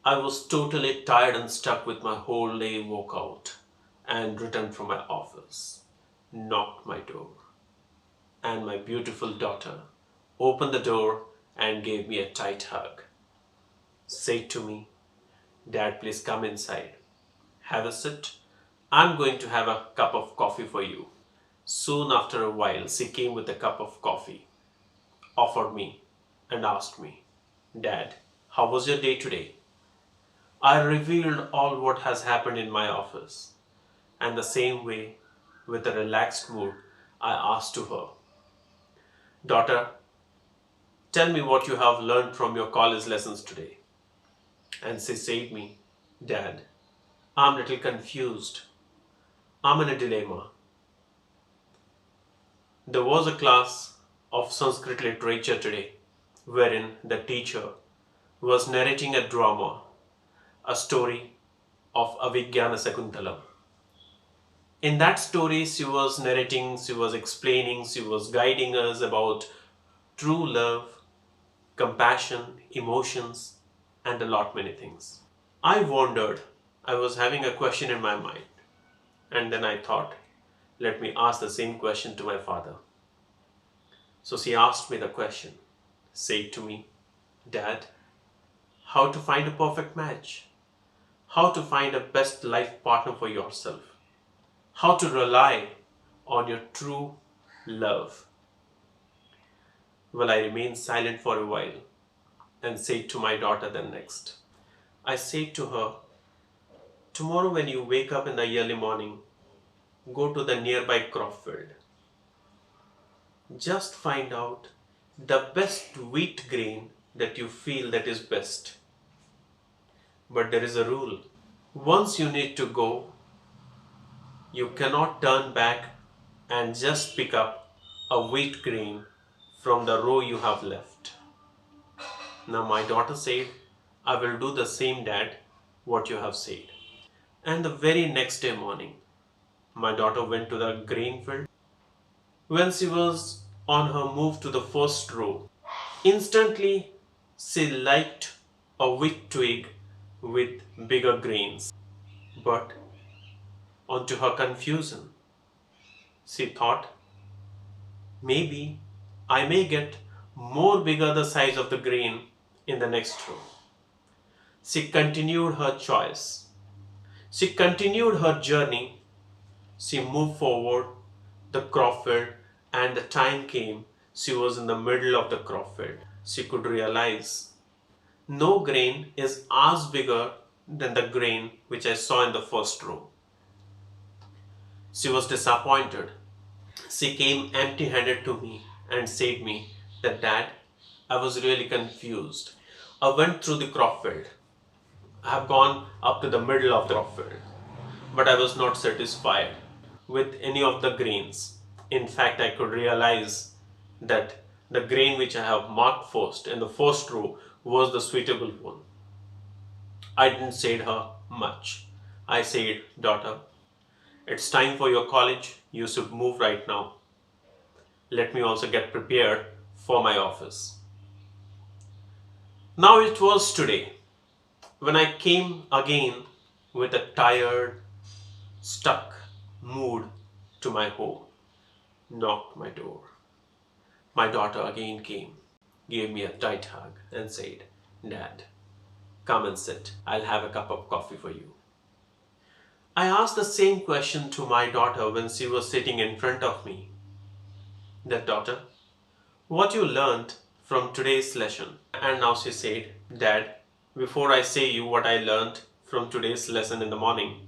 I was totally tired and stuck with my whole day workout and returned from my office, knocked my door, and my beautiful daughter opened the door and gave me a tight hug. Said to me, Dad, please come inside. Have a sit. I'm going to have a cup of coffee for you. Soon after a while, she came with a cup of coffee, offered me, and asked me, Dad, how was your day today? I revealed all what has happened in my office, and the same way, with a relaxed mood, I asked to her, Daughter, tell me what you have learned from your college lessons today. And she said me, Dad, I'm a little confused. I'm in a dilemma. There was a class of Sanskrit literature today, wherein the teacher was narrating a drama, a story of Avigyana Sakuntalam. In that story, she was narrating, she was explaining, she was guiding us about true love, compassion, emotions, and a lot many things. I wondered, I was having a question in my mind, and then I thought, let me ask the same question to my father. So she asked me the question, said to me, Dad, how to find a perfect match? How to find a best life partner for yourself? How to rely on your true love? Well, I remained silent for a while and said to my daughter then next. I said to her, tomorrow when you wake up in the early morning, go to the nearby crop field. Just find out the best wheat grain that you feel that is best. But there is a rule. Once you need to go, you cannot turn back and just pick up a wheat grain from the row you have left. Now my daughter said, I will do the same, Dad, what you have said. And the very next day morning, my daughter went to the grain field. When she was on her move to the first row, instantly she liked a wheat twig with bigger grains. But onto her confusion, she thought, maybe I may get more bigger the size of the grain in the next row. She continued her choice. She continued her journey. She moved forward the crop field, and the time came she was in the middle of the crop field. She could realize no grain is as bigger than the grain which I saw in the first row. She was disappointed. She came empty-handed to me and said me that, Dad, I was really confused. I went through the crop field. I have gone up to the middle of the crop field, but I was not satisfied with any of the grains. In fact, I could realize that the grain which I have marked first in the first row was the suitable one. I didn't say her much. I said, Daughter, it's time for your college. You should move right now. Let me also get prepared for my office. Now it was today when I came again with a tired, stuck mood to my home, knocked my door. My daughter again came, gave me a tight hug and said, Dad, come and sit. I'll have a cup of coffee for you. I asked the same question to my daughter when she was sitting in front of me. That, daughter, what you learned from today's lesson? And now she said, Dad, before I say you what I learned from today's lesson in the morning,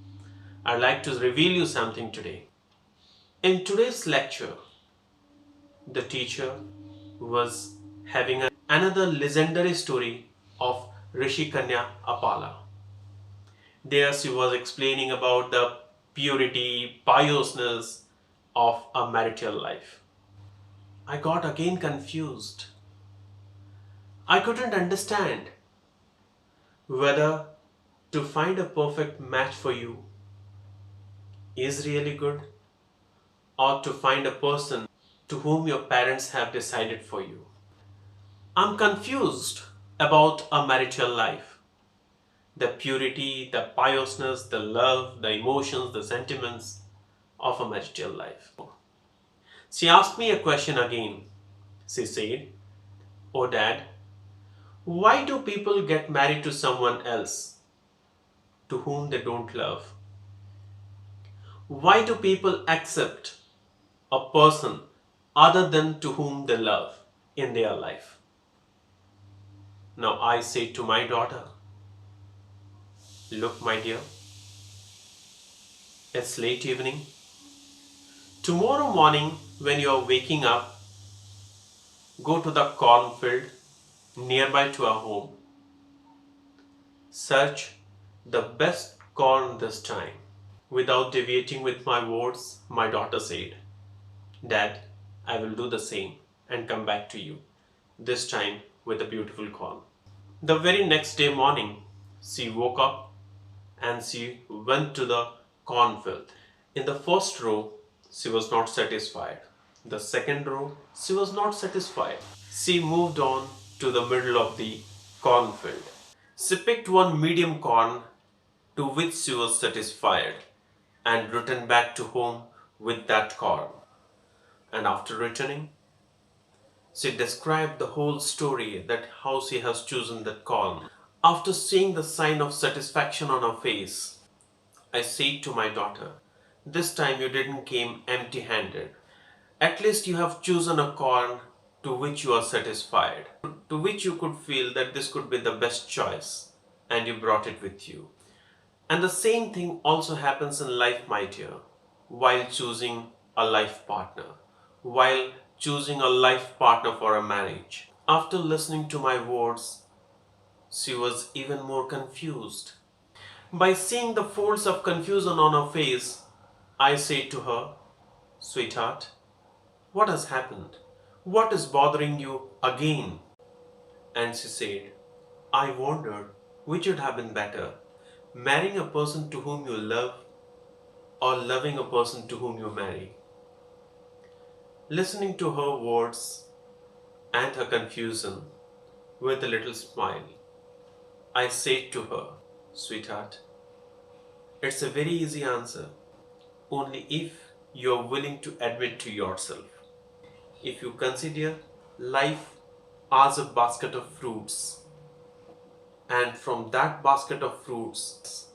I'd like to reveal you something today. In today's lecture, the teacher was having another legendary story of Rishi Kanya Apala. There she was explaining about the purity, piousness of a marital life. I got again confused. I couldn't understand whether to find a perfect match for you is really good, or to find a person to whom your parents have decided for you. I'm confused about a marital life. the purity, the piousness, the love, the emotions, the sentiments of a marital life. She asked me a question again. She said, "Oh, Dad, why do people get married to someone else to whom they don't love? Why do people accept a person other than to whom they love in their life?" Now I say to my daughter, "Look, my dear, it's late evening. Tomorrow morning, when you are waking up, go to the cornfield nearby to our home. Search the best corn this time." Without deviating with my words, my daughter said, "Dad, I will do the same and come back to you, this time with a beautiful corn." The very next day morning, she woke up and she went to the cornfield. In the first row, she was not satisfied. The second row, she was not satisfied. She moved on to the middle of the cornfield. She picked one medium corn to which she was satisfied and returned back to home with that corn. And after returning, she described the whole story that how she has chosen that corn. After seeing the sign of satisfaction on her face, I said to my daughter, "This time you didn't came empty-handed. At least you have chosen a corn to which you are satisfied, to which you could feel that this could be the best choice, and you brought it with you." And the same thing also happens in life, my dear, while choosing a life partner, while choosing a life partner for a marriage. After listening to my words, she was even more confused. By seeing the folds of confusion on her face, I said to her, "Sweetheart, what has happened? What is bothering you again?" And she said, "I wondered which would have been better, marrying a person to whom you love or loving a person to whom you marry." Listening to her words and her confusion with a little smile, I said to her, "Sweetheart, it's a very easy answer, only if you are willing to admit to yourself. If you consider life as a basket of fruits, and from that basket of fruits,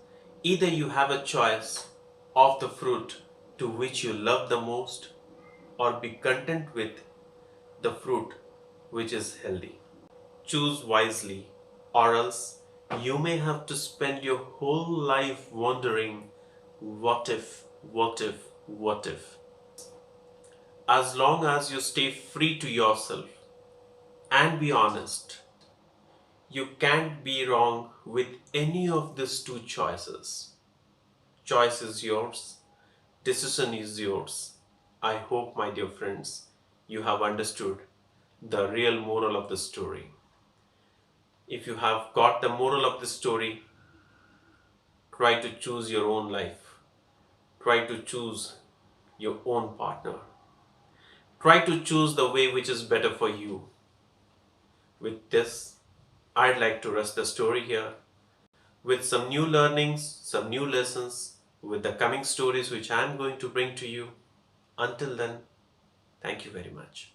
either you have a choice of the fruit to which you love the most, or be content with the fruit which is healthy. Choose wisely, or else you may have to spend your whole life wondering, what if, what if, what if. As long as you stay free to yourself and be honest, you can't be wrong with any of these two choices. Choice is yours, decision is yours. I hope, my dear friends, you have understood the real moral of the story. If you have got the moral of the story, try to choose your own life. Try to choose your own partner. Try to choose the way which is better for you. With this, I'd like to rest the story here with some new learnings, some new lessons, with the coming stories which I'm going to bring to you. Until then, thank you very much.